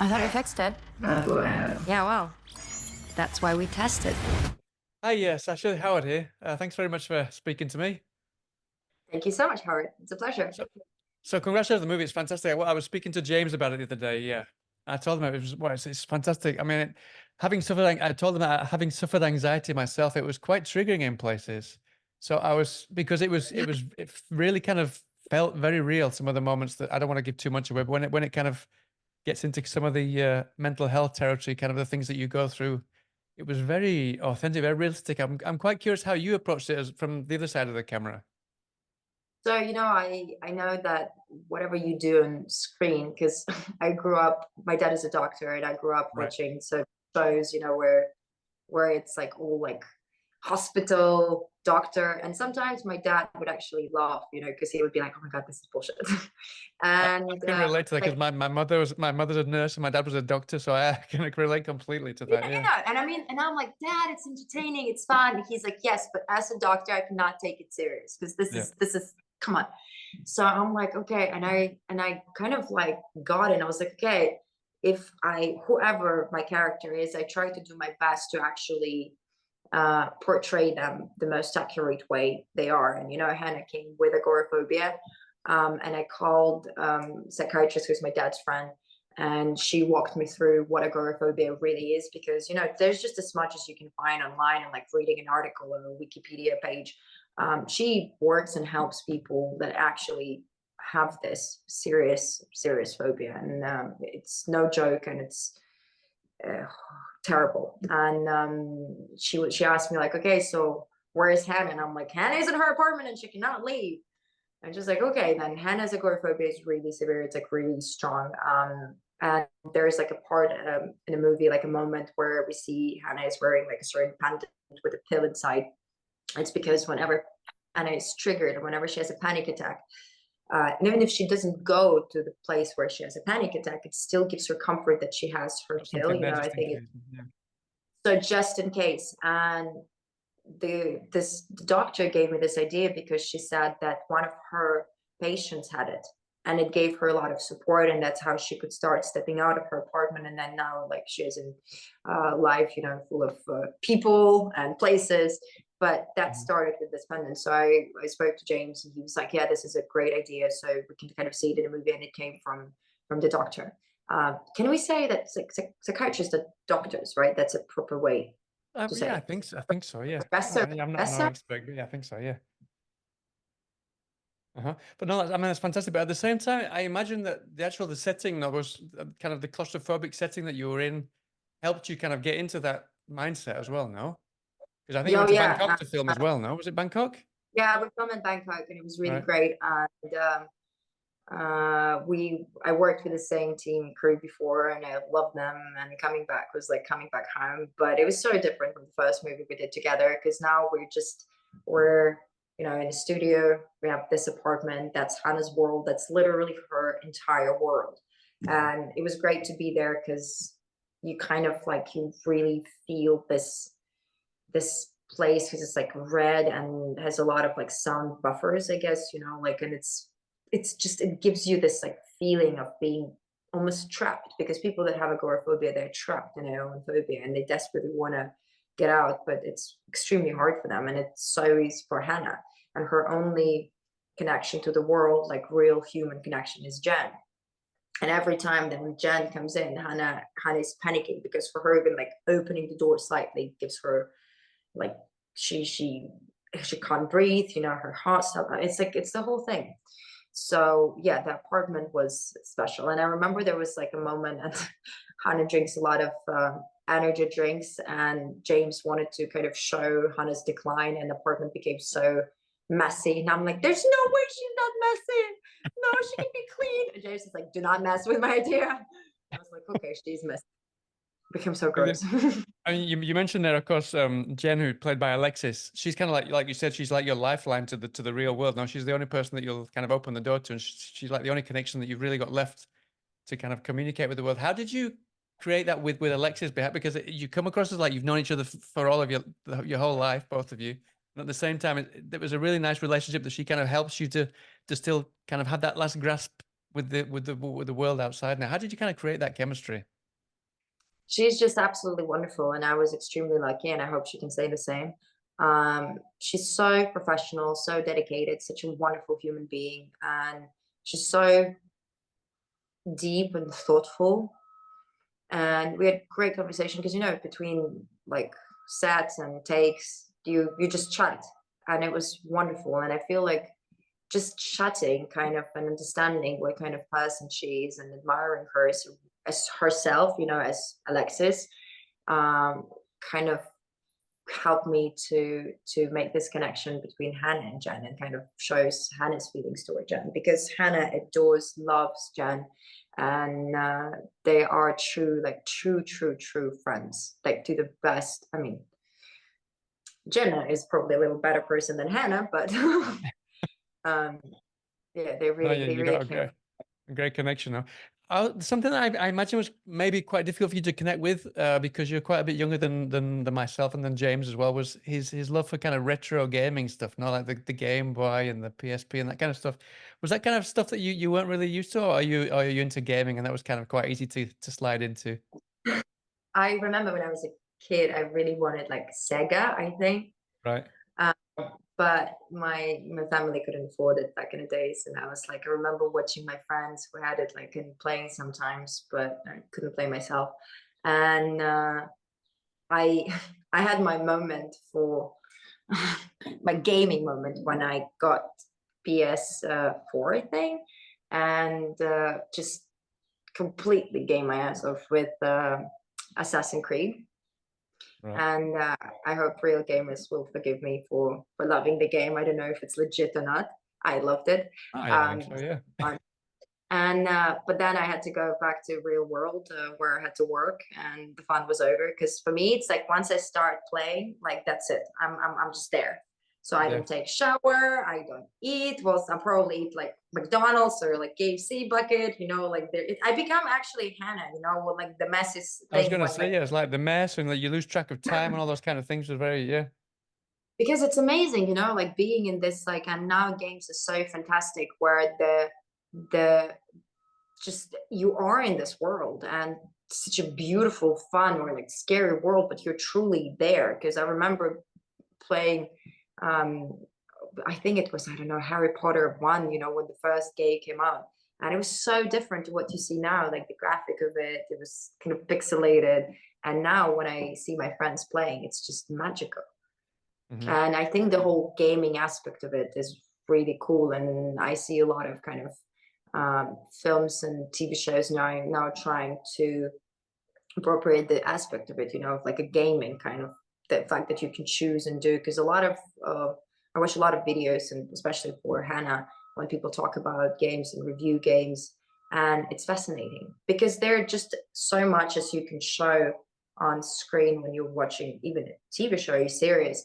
thought I fixed it. I thought I had him. Yeah, well, that's why we tested. Hi, Sasha, Howard here. Thanks very much for speaking to me. Thank you so much, Howard. It's a pleasure. So congratulations on the movie. It's fantastic. I was speaking to James about it the other day. Yeah, I told him it was it's fantastic. I mean, I told him that having suffered anxiety myself, it was quite triggering in places. So because it really kind of felt very real. Some of the moments that I don't want to give too much away, but when it kind of gets into some of the mental health territory, kind of the things that you go through, it was very authentic, very realistic. I'm quite curious how you approached it from the other side of the camera. So, I know that whatever you do on screen, because I grew up, my dad is a doctor, and I grew up Right. watching so shows, where it's like all like hospital doctor, and sometimes my dad would actually laugh, because he would be like, "Oh my God, this is bullshit," I and can relate to that because like, my mother's a nurse and my dad was a doctor, so I can relate completely to that. Yeah. and I mean, and I'm like, "Dad, it's entertaining, it's fun." And he's like, "Yes, but as a doctor, I cannot take it serious because Yeah. this is come on." So I'm like, okay, and I kind of like got it. And I was like, okay, if whoever my character is, I try to do my best to actually portray them the most accurate way they are. And Hannah came with agoraphobia, and I called psychiatrist who's my dad's friend, and she walked me through what agoraphobia really is, because there's just as much as you can find online and like reading an article or a Wikipedia page. She works and helps people that actually have this serious phobia, and it's no joke, and it's uh, terrible. And she asked me like, okay, so where is Hannah? And I'm like, Hannah is in her apartment and she cannot leave. And she's like, okay, then Hannah's agoraphobia is really severe. It's like really strong. And there's like a part in a movie, like a moment where we see Hannah is wearing like a certain pendant with a pill inside. It's because whenever Hannah is triggered, or whenever she has a panic attack, and even if she doesn't go to the place where she has a panic attack, it still gives her comfort that she has her pill. Something there I just in think case. Yeah. so, just in case. And the doctor gave me this idea because she said that one of her patients had it, and it gave her a lot of support, and that's how she could start stepping out of her apartment. And then now, like, she is in life, full of people and places. But that started with this pendant. So I spoke to James, and he was like, yeah, this is a great idea, so we can kind of see it in a movie. And it came from the doctor. Can we say that psychiatrists are doctors, right? That's a proper way to say Yeah, it. I think so. Yeah. Professor, I'm not professor? an expert, but yeah, I think so. Yeah. But no, I mean, that's fantastic. But at the same time, I imagine that the setting that was kind of the claustrophobic setting that you were in helped you kind of get into that mindset as well, no? Because I think you Oh, went to yeah. Bangkok to film as well, no? Was it Bangkok? Yeah, we filmed in Bangkok, and it was really Right. great. And I worked with the same team crew before, and I loved them. And coming back was like coming back home. But it was so different from the first movie we did together, because now we're in the studio. We have this apartment that's Hannah's world. That's literally her entire world. And it was great to be there, because you kind of like, you really feel this place, because it's like red and has a lot of like sound buffers, I guess, like, and it's just, it gives you this like feeling of being almost trapped, because people that have agoraphobia, they're trapped in their own phobia, and they desperately want to get out, but it's extremely hard for them. And it's so is for Hannah, and her only connection to the world, like real human connection, is Jen. And every time that when Jen comes in, Hannah is panicking, because for her, even like opening the door slightly gives her like, she can't breathe, her heart stuff. It's the whole thing. So yeah, the apartment was special. And I remember there was like a moment, and Hannah drinks a lot of energy drinks, and James wanted to kind of show Hannah's decline, and the apartment became so messy, and I'm like, there's no way she's not messy, no, she can be clean. And James is like, do not mess with my idea. I was like, okay, she's messy. Became so gross. I mean, you mentioned there, of course, Jen, who played by Alexis. She's kind of like you said, she's like your lifeline to the real world. Now, she's the only person that you'll kind of open the door to, and she's like the only connection that you've really got left to kind of communicate with the world. How did you create that with Alexis? Because you come across as like you've known each other for all of your whole life, both of you. And at the same time, it was a really nice relationship that she kind of helps you to still kind of have that last grasp with the world outside. Now, how did you kind of create that chemistry? She's just absolutely wonderful, and I was extremely lucky, and I hope she can say the same. She's so professional, so dedicated, such a wonderful human being, and she's so deep and thoughtful. And we had great conversation because, you know, between like sets and takes, you just chat, and it was wonderful. And I feel like just chatting kind of and understanding what kind of person she is and admiring her as herself, you know, as Alexis, kind of helped me to make this connection between Hannah and Jen, and kind of shows Hannah's feelings toward Jen, because Hannah adores, loves Jen, and they are true, like true friends, like to the best. I mean, Jenna is probably a little better person than Hannah, but um yeah, they No, really yeah, they you really got came. a great connection now. Something that I imagine was maybe quite difficult for you to connect with, because you're quite a bit younger than myself and then James as well, was his love for kind of retro gaming stuff, not like the Game Boy and the PSP and that kind of stuff. Was that kind of stuff that you weren't really used to, or are you into gaming and that was kind of quite easy to slide into? I remember when I was a kid, I really wanted like Sega, I think. Right. Um, but my family couldn't afford it back in the days, and I was like, I remember watching my friends who had it like and playing sometimes, but I couldn't play myself. And I I had my moment for my gaming moment when I got PS4, I think, and just completely game my ass off with Assassin's Creed. Right. And I hope real gamers will forgive me for loving the game. I don't know if it's legit or not. I loved it. Oh, yeah, I think so, yeah. And but then I had to go back to real world, where I had to work, and the fun was over. Because for me, it's like once I start playing, like that's it. I'm just there. So I Yeah. don't take shower. I don't eat. Well, I probably eat like McDonald's or like KFC bucket. You know, like there. I become actually Hannah. You know, with like the messy I was thing gonna when say, like yeah, it's like the mess and like you lose track of time and all those kind of things was very, yeah. because it's amazing, you know, like being in this like, and now games are so fantastic where the just you are in this world, and such a beautiful, fun, or like scary world, but you're truly there. Because I remember playing, um I think it was, I don't know, Harry Potter 1, you know, when the first game came out, and it was so different to what you see now. Like the graphic of it was kind of pixelated, and now when I see my friends playing, it's just magical. Mhm. And I think the whole gaming aspect of it is really cool. And I see a lot of kind of films and TV shows now trying to appropriate the aspect of it, you know, of like a gaming kind of, the fact that you can choose and do. Because a lot of I watch a lot of videos, and especially for Hannah, when people talk about games and review games, and it's fascinating because there are just so much as you can show on screen when you're watching even a TV show, you're serious.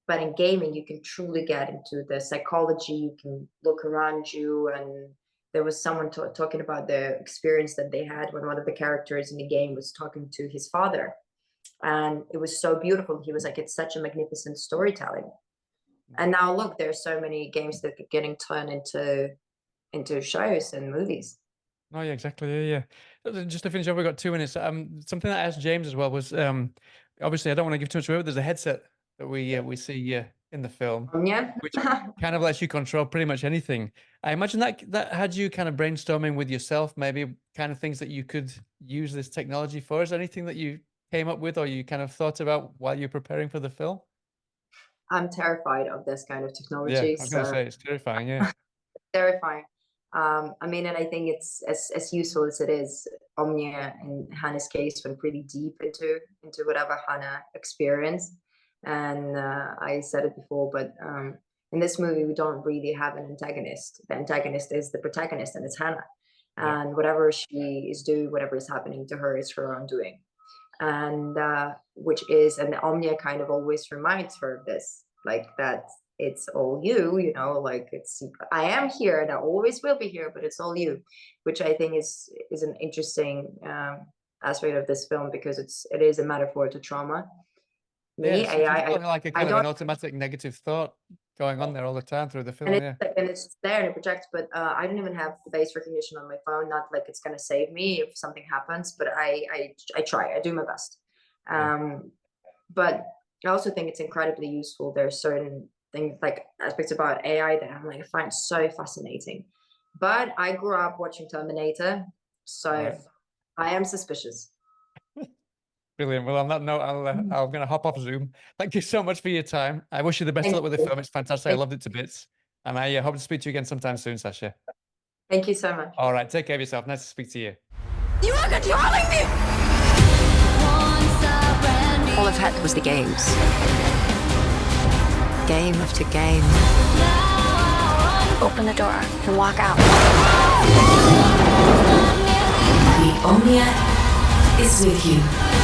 But in gaming, you can truly get into the psychology. You can look around you, and there was someone talking about the experience that they had when one of the characters in the game was talking to his father, and it was so beautiful. He was like, it's such a magnificent storytelling. And now look, there's so many games that are getting turned into shows and movies. Oh yeah, exactly. Yeah, yeah. Just to finish off, we've got 2 minutes. Something that I asked James as well was, obviously I don't want to give too much away, but there's a headset that we see in the film, Yeah. which kind of lets you control pretty much anything. I imagine that had you kind of brainstorming with yourself, maybe kind of things that you could use this technology for. Is there anything that you came up with or you kind of thought about while you're preparing for the film? I'm terrified of this kind of Yeah, technology. I was gonna So say it's terrifying. Yeah, terrifying. I mean, and I think it's as useful as it is. Omnia, in Hannah's case, went really deep into whatever Hannah experienced. And I said it before, but in this movie, we don't really have an antagonist. The antagonist is the protagonist, and it's Hannah. yeah, And whatever she is doing, whatever is happening to her, is her own doing. And which is, and Omnia kind of always reminds her of this, like that it's all you, you know, like it's, I am here and I always will be here, but it's all you, which I think is an interesting aspect of this film, because it is a metaphor to trauma. Me, it's AI, got like a I kind of an don't, automatic negative thought going on there all the time through the film. and Yeah. it's just there and it projects, but I don't even have the face recognition on my phone. Not like it's gonna save me if something happens, but I try. I do my best. Yeah. But I also think it's incredibly useful. There's certain things like aspects about AI that I'm like I find so fascinating. But I grew up watching Terminator, so Right. I am suspicious. Brilliant. Well, on that note, I'm going to hop off Zoom. Thank you so much for your time. I wish you the best of Thank luck with the you. film. It's fantastic. I loved it to bits. And I hope to speak to you again sometime soon, Sasha. Thank you so much. All right. Take care of yourself. Nice to speak to you. You are controlling me! All I've had was the games. Game after game. Open the door and walk out. The Omnia is with you.